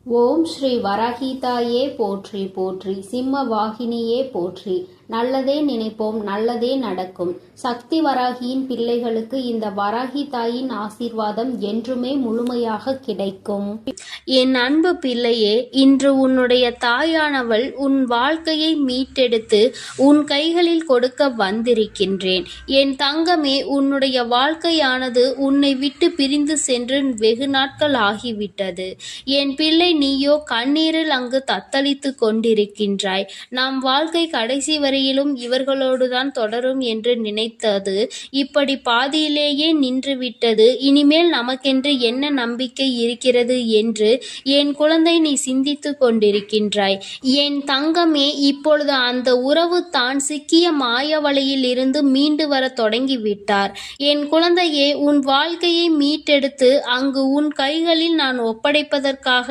ஓம் ஸ்ரீ வராகிதாயே போற்றி போற்றி, சிம்ம வாகினியே போற்றி. நல்லதே நினைப்போம், நல்லதே நடக்கும். சக்தி வராகியின் பிள்ளைகளுக்கு இந்த வராகி தாயின் ஆசீர்வாதம் என்றுமே முழுமையாக கிடைக்கும். என் அன்பு பிள்ளையே, இன்று உன்னுடைய தாயானவள் உன் வாழ்க்கையை மீட்டெடுத்து உன் கைகளில் கொடுக்க வந்திருக்கின்றேன். என் தங்கமே, உன்னுடைய வாழ்க்கையானது உன்னை விட்டு பிரிந்து சென்று வெகு நாட்கள் ஆகிவிட்டது. என் பிள்ளை, நீயோ கண்ணீரில் அங்கு தத்தளித்து கொண்டிருக்கின்றாய். நம் வாழ்க்கை கடைசி வரையிலும் இவர்களோடுதான் தொடரும் என்று நினைத்தது இப்படி பாதியிலேயே நின்றுவிட்டது. இனிமேல் நமக்கென்று என்ன நம்பிக்கை இருக்கிறது என்று என் குழந்தை நீ சிந்தித்து கொண்டிருக்கின்றாய். என் தங்கமே, இப்பொழுது அந்த உறவு தான் சிக்கிய மாயவலையில் இருந்து மீண்டு வர தொடங்கிவிட்டார். என் குழந்தையே, உன் வாழ்க்கையை மீட்டெடுத்து அங்கு உன் கைகளில் நான் ஒப்படைப்பதற்காக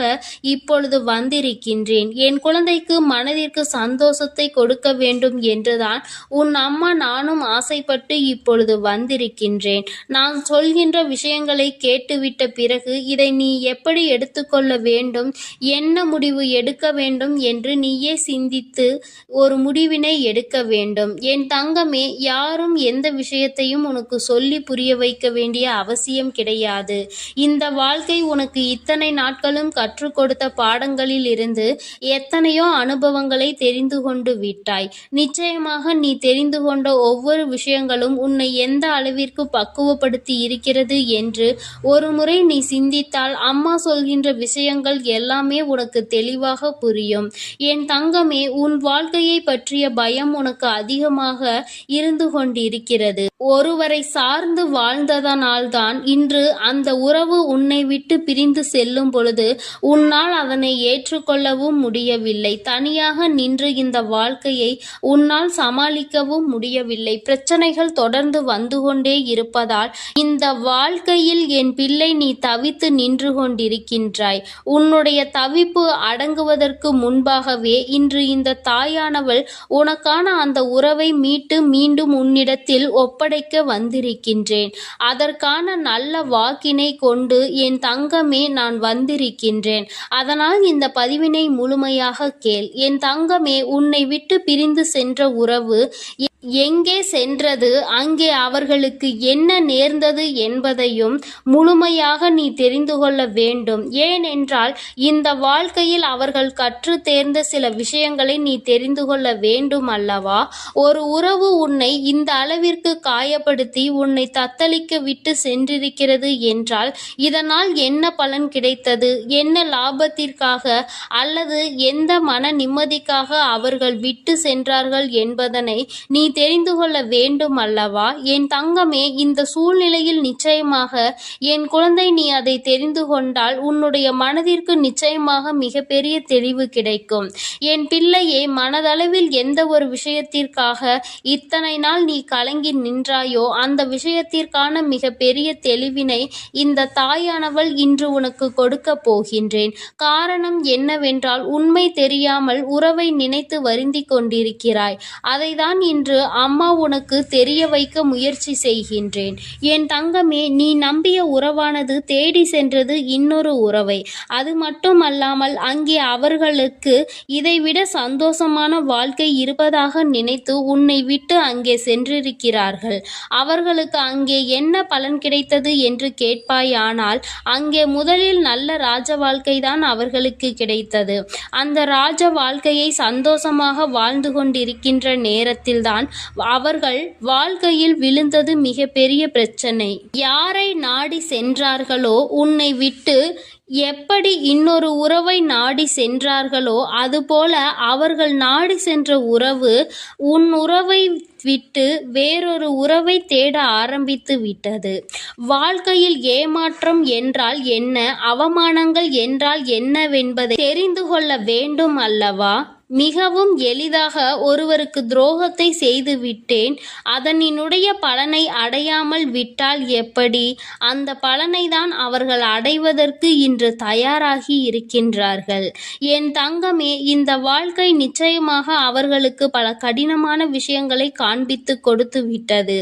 இப்பொழுது வந்திருக்கின்றேன். என் குழந்தைக்கு மனதிற்கு சந்தோஷத்தை கொடுக்க வேண்டும் என்றுதான் உன் அம்மா நானும் ஆசைப்பட்டு இப்பொழுது வந்திருக்கின்றேன். நான் சொல்கின்ற விஷயங்களை கேட்டுவிட்ட பிறகு இதை நீ எப்படி எடுத்துக்கொள்ள வேண்டும், என்ன முடிவு எடுக்க வேண்டும் என்று நீயே சிந்தித்து ஒரு முடிவினை எடுக்க வேண்டும். என் தங்கமே, யாரும் எந்த விஷயத்தையும் உனக்கு சொல்லி புரிய வைக்க வேண்டிய அவசியம் கிடையாது. இந்த வாழ்க்கை உனக்கு இத்தனை நாட்களும் கற்றுக் கொடுத்த பாடங்களில் இருந்து எத்தனையோ அனுபவங்களை தெரிந்து கொண்டு விட்டாய். நிச்சயமாக நீ தெரிந்து கொண்ட ஒவ்வொரு விஷயங்களும் உன்னை எந்த அளவிற்கு பக்குவப்படுத்தி இருக்கிறது என்று ஒரு முறை நீ சிந்தித்தால் அம்மா சொல்கின்ற விஷயங்கள் எல்லாமே உனக்கு தெளிவாக புரியும். என் தங்கமே, உன் வாழ்க்கையை பற்றிய பயம் உனக்கு அதிகமாக இருந்து கொண்டிருக்கிறது. ஒருவரை சார்ந்து வாழ்ந்ததனால்தான் இன்று அந்த உறவு உன்னை விட்டு பிரிந்து செல்லும் பொழுது உன்னால் அதனை ஏற்றுக்கொள்ளவும் முடியவில்லை. தனியாக நின்று இந்த வாழ்க்கையை உன்னால் சமாளிக்கவும் முடியவில்லை. பிரச்சனைகள் தொடர்ந்து வந்து கொண்டே இருப்பதால் இந்த வாழ்க்கையில் என் பிள்ளை நீ தவித்து நின்று கொண்டிருக்கின்றாய். உன்னுடைய தவிப்பு அடங்குவதற்கு முன்பாகவே இன்று இந்த தாயானவள் உனக்கான அந்த உறவை மீட்டு மீண்டும் உன்னிடத்தில் ஒப்படைக்க வந்திருக்கின்றேன். அதற்கான நல்ல வாக்கினை கொண்டு என் தங்கமே நான் வந்திருக்கின்றேன். அதனால் இந்த பதிவினை முழுமையாக கேள். என் தங்கமே, உன்னை விட்டு பிரிந்து சென்ற உறவு எங்கே சென்றது, அங்கே அவர்களுக்கு என்ன நேர்ந்தது என்பதையும் முழுமையாக நீ தெரிந்து கொள்ள வேண்டும். ஏனென்றால் இந்த வாழ்க்கையில் அவர்கள் கற்று தேர்ந்த சில விஷயங்களை நீ தெரிந்து கொள்ள வேண்டும் அல்லவா? ஒரு உறவு உன்னை இந்த அளவிற்கு காயப்படுத்தி உன்னை தத்தளிக்க விட்டு சென்றிருக்கிறது என்றால் இதனால் என்ன பலன் கிடைத்தது, என்ன லாபத்திற்காக அல்லது எந்த மன நிம்மதிக்காக அவர்கள் விட்டு சென்றார்கள் என்பதனை நீ தெரிந்து கொள்ள வேண்டும் அல்லவா? என் தங்கமே, இந்த சூழ்நிலையில் நிச்சயமாக என் குழந்தை நீ அதை தெரிந்து கொண்டால் உன்னுடைய மனதிற்கு நிச்சயமாக மிகப்பெரிய தெளிவு கிடைக்கும். என் பிள்ளையே, மனதளவில் எந்த ஒரு விஷயத்திற்காக இத்தனை நாள் நீ கலங்கி நின்றாயோ அந்த விஷயத்திற்கான மிகப்பெரிய தெளிவினை இந்த தாயானவள் இன்று உனக்கு கொடுக்க போகின்றேன். காரணம் என்னவென்றால் உண்மை தெரியாமல் உறவை நினைத்து வருந்தி கொண்டிருக்கிறாய். அதைதான் இன்று அம்மா உனக்கு தெரிய வைக்க முயற்சி செய்கின்றேன். என் தங்கமே, நீ நம்பிய உறவானது தேடி சென்றது இன்னொரு உறவை. அது மட்டுமல்லாமல் அங்கே அவர்களுக்கு இதைவிட சந்தோஷமான வாழ்க்கை இருப்பதாக நினைத்து உன்னை விட்டு அங்கே சென்றிருக்கிறார்கள். அவர்களுக்கு அங்கே என்ன பலன் கிடைத்தது என்று கேட்பாயானால் அங்கே முதலில் நல்ல ராஜ வாழ்க்கை தான் அவர்களுக்கு கிடைத்தது. அந்த ராஜ வாழ்க்கையை சந்தோஷமாக வாழ்ந்து கொண்டிருக்கின்ற நேரத்தில்தான் அவர்கள் வாழ்க்கையில் விழுந்தது மிகப்பெரிய பிரச்சனை. யாரை நாடி சென்றார்களோ, உன்னை விட்டு எப்படி இன்னொரு உறவை நாடி சென்றார்களோ அதுபோல அவர்கள் நாடி சென்ற உறவு உன் உறவை விட்டு வேறொரு உறவை தேட ஆரம்பித்து விட்டது. வாழ்க்கையில் ஏமாற்றம் என்றால் என்ன, அவமானங்கள் என்றால் என்னவென்பதை தெரிந்து கொள்ள வேண்டும் அல்லவா? மிகவும் எளிதாக ஒருவருக்கு துரோகத்தை செய்து விட்டேன். அதனினுடைய பலனை அடையாமல் விட்டால் எப்படி? அந்த பலனை தான் அவர்கள் அடைவதற்கு இன்று தயாராகி இருக்கின்றார்கள். என் தங்கமே, இந்த வாழ்க்கை நிச்சயமாக அவர்களுக்கு பல கடினமான விஷயங்களை காண்பித்து கொடுத்து விட்டது.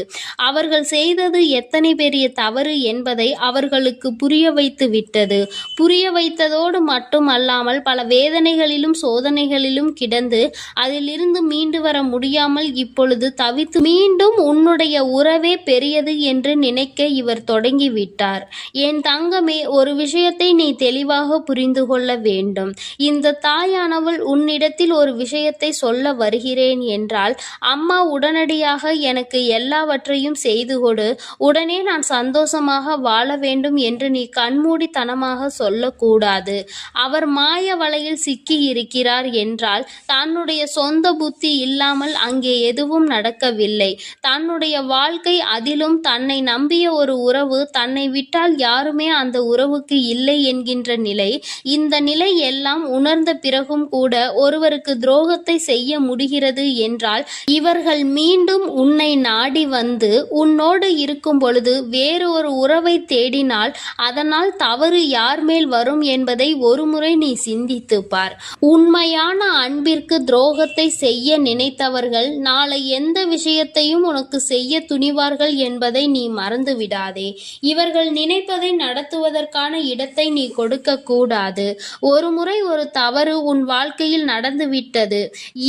அவர்கள் செய்தது எத்தனை பெரிய தவறு என்பதை அவர்களுக்கு புரிய வைத்து விட்டது. புரிய வைத்ததோடு மட்டுமல்லாமல் பல வேதனைகளிலும் சோதனைகளிலும் கிடந்து அதிலிருந்து மீண்டு வர முடியாமல் இப்பொழுது தவித்து மீண்டும் உன்னுடைய உறவே பெரியது என்று நினைக்க இவர் தொடங்கிவிட்டார். என் தங்கமே, ஒரு விஷயத்தை நீ தெளிவாக புரிந்து கொள்ள வேண்டும். இந்த தாயானவள் உன்னிடத்தில் ஒரு விஷயத்தை சொல்ல வருகிறேன் என்றால், அம்மா உடனடியாக எனக்கு எல்லாவற்றையும் செய்து கொடு, உடனே நான் சந்தோஷமாக வாழ வேண்டும் என்று நீ கண்மூடித்தனமாக சொல்லக்கூடாது. அவர் மாய வலையில் சிக்கி இருக்கிறார் என்றால் தன்னுடைய சொந்த புத்தி இல்லாமல் அங்கே எதுவும் நடக்கவில்லை. தன்னுடைய வாழ்க்கை, அதிலும் தன்னை நம்பிய ஒரு உறவு, தன்னை விட்டால் யாருமே அந்த உறவுக்கு இல்லை என்கின்ற நிலை, இந்த நிலை எல்லாம் உணர்ந்த பிறகும் கூட ஒருவருக்கு துரோகத்தை செய்ய முடிகிறது என்றால், இவர்கள் மீண்டும் உன்னை நாடி வந்து உன்னோடு இருக்கும் பொழுது வேறு ஒரு உறவை தேடினால் அதனால் தவறு யார் மேல் வரும் என்பதை ஒருமுறை நீ சிந்தித்து பார். உண்மையான அன்பிற்கு துரோகத்தை செய்ய நினைத்தவர்கள் நாளை எந்த விஷயத்தையும் உனக்கு செய்ய துணிவார்கள் என்பதை நீ மறந்து விடாதே. இவர்கள் நினைப்பதை நடத்துவதற்கான இடத்தை நீ கொடுக்க கூடாது. ஒரு முறை ஒரு தவறு உன் வாழ்க்கையில் நடந்துவிட்டது.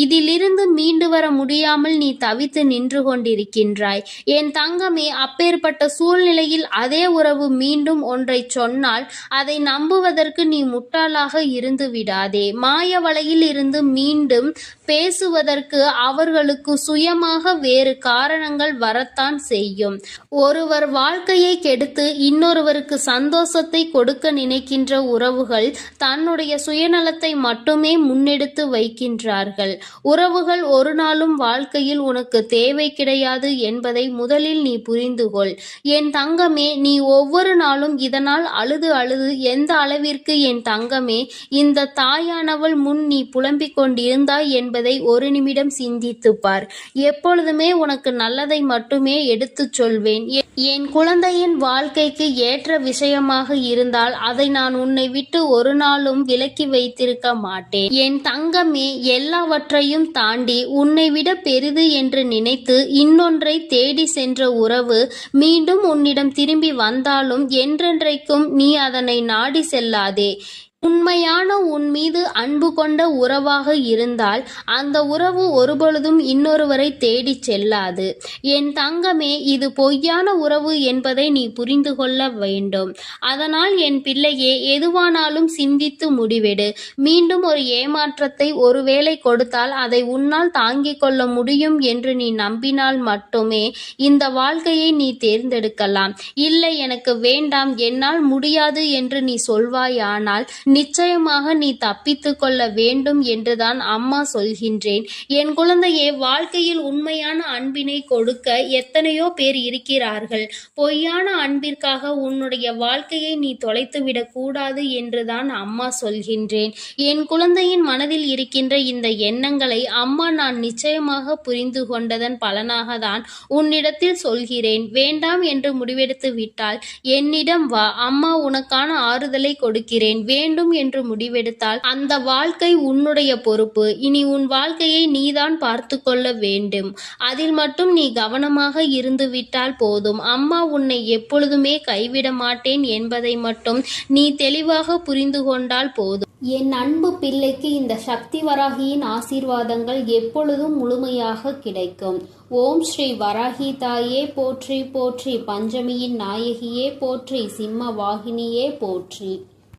இதிலிருந்து மீண்டு வர முடியாமல் நீ தவித்து நின்று கொண்டிருக்கின்றாய். என் தங்கமே, அப்பேற்பட்ட சூழ்நிலையில் அதே உறவு மீண்டும் ஒன்றை சொன்னால் அதை நம்புவதற்கு நீ முட்டாளாக இருந்து விடாதே. மாய வலையில் இருந்து மீண்டும் பேசுவதற்கு அவர்களுக்கு சுயமாக வேறு காரணங்கள் வரத்தான் செய்யும். ஒருவர் வாழ்க்கையை கெடுத்து இன்னொருவருக்கு சந்தோஷத்தை கொடுக்க நினைக்கின்ற உறவுகள் தன்னுடைய சுயநலத்தை மட்டுமே முன்னெடுத்து வைக்கின்றார்கள். உறவுகள் ஒரு நாளும் வாழ்க்கையில் உனக்கு தேவை கிடையாது என்பதை முதலில் நீ புரிந்து கொள். என் தங்கமே, நீ ஒவ்வொரு நாளும் இதனால் அழுது அழுது எந்த அளவிற்கு என் தங்கமே இந்த தாயானவள் முன் நீ புலம்பிக் கொண்டிருந்தாய் என்பதை ஒரு நிமிடம் சிந்தித்து பார். எப்பொழுதுமே உனக்கு நல்லதை மட்டுமே எடுத்துச் சொல்வேன். என் குழந்தையின் வாழ்க்கைக்கு ஏற்ற விஷயமாக இருந்தால் அதை நான் உன்னை விட்டு ஒரு நாளும் விலக்கி வைத்திருக்க மாட்டேன். என் தங்கமே, எல்லாவற்றையும் தாண்டி உன்னை விட பெரிது என்று நினைத்து இன்னொன்றை தேடி சென்ற உறவு மீண்டும் உன்னிடம் திரும்பி வந்தாலும் என்றென்றைக்கும் நீ அதனை நாடி செல்லாதே. உண்மையான உன் மீது அன்பு கொண்ட உறவாக இருந்தால் அந்த உறவு ஒருபொழுதும் இன்னொருவரை தேடிச் செல்லாது. என் தங்கமே, இது பொய்யான உறவு என்பதை நீ புரிந்து கொள்ள வேண்டும். அதனால் என் பிள்ளையே, எதுவானாலும் சிந்தித்து முடிவெடு. மீண்டும் ஒரு ஏமாற்றத்தை ஒருவேளை கொடுத்தால் அதை உன்னால் தாங்கிக் கொள்ள முடியும் என்று நீ நம்பினால் மட்டுமே இந்த வாழ்க்கையை நீ தேர்ந்தெடுக்கலாம். இல்லை, எனக்கு வேண்டாம், என்னால் முடியாது என்று நீ சொல்வாயானால் நிச்சயமாக நீ தப்பித்து கொள்ள வேண்டும் என்றுதான் அம்மா சொல்கின்றேன். என் குழந்தையே, வாழ்க்கையில் உண்மையான அன்பினை கொடுக்க எத்தனையோ பேர் இருக்கிறார்கள். பொய்யான அன்பிற்காக உன்னுடைய வாழ்க்கையை நீ தொலைத்துவிடக் கூடாது என்றுதான் அம்மா சொல்கின்றேன். என் குழந்தையின் மனதில் இருக்கின்ற இந்த எண்ணங்களை அம்மா நான் நிச்சயமாக புரிந்து கொண்டதன் பலனாக தான் உன்னிடத்தில் சொல்கிறேன். வேண்டாம் என்று முடிவெடுத்து விட்டால் என்னிடம் வா, அம்மா உனக்கான ஆறுதலை கொடுக்கிறேன். வேண்டும் என்று முடிவெடுத்தால் அந்த வாழ்க்கை உன்னுடைய பொறுப்பு. இனி உன் வாழ்க்கையை நீதான் பார்த்து கொள்ள வேண்டும். அதில் மட்டும் நீ கவனமாக இருந்து விட்டால் போதும். அம்மா உன்னை எப்பொழுதுமே கைவிட மாட்டேன் என்பதை மட்டும் நீ தெளிவாக புரிந்து கொண்டால் போதும். என் அன்பு பிள்ளைக்கு இந்த சக்தி வராகியின் ஆசீர்வாதங்கள் எப்பொழுதும் முழுமையாக கிடைக்கும். ஓம் ஸ்ரீ வராகி தாயே போற்றி போற்றி, பஞ்சமியின் நாயகியே போற்றி, சிம்ம வாகினியே போற்றி.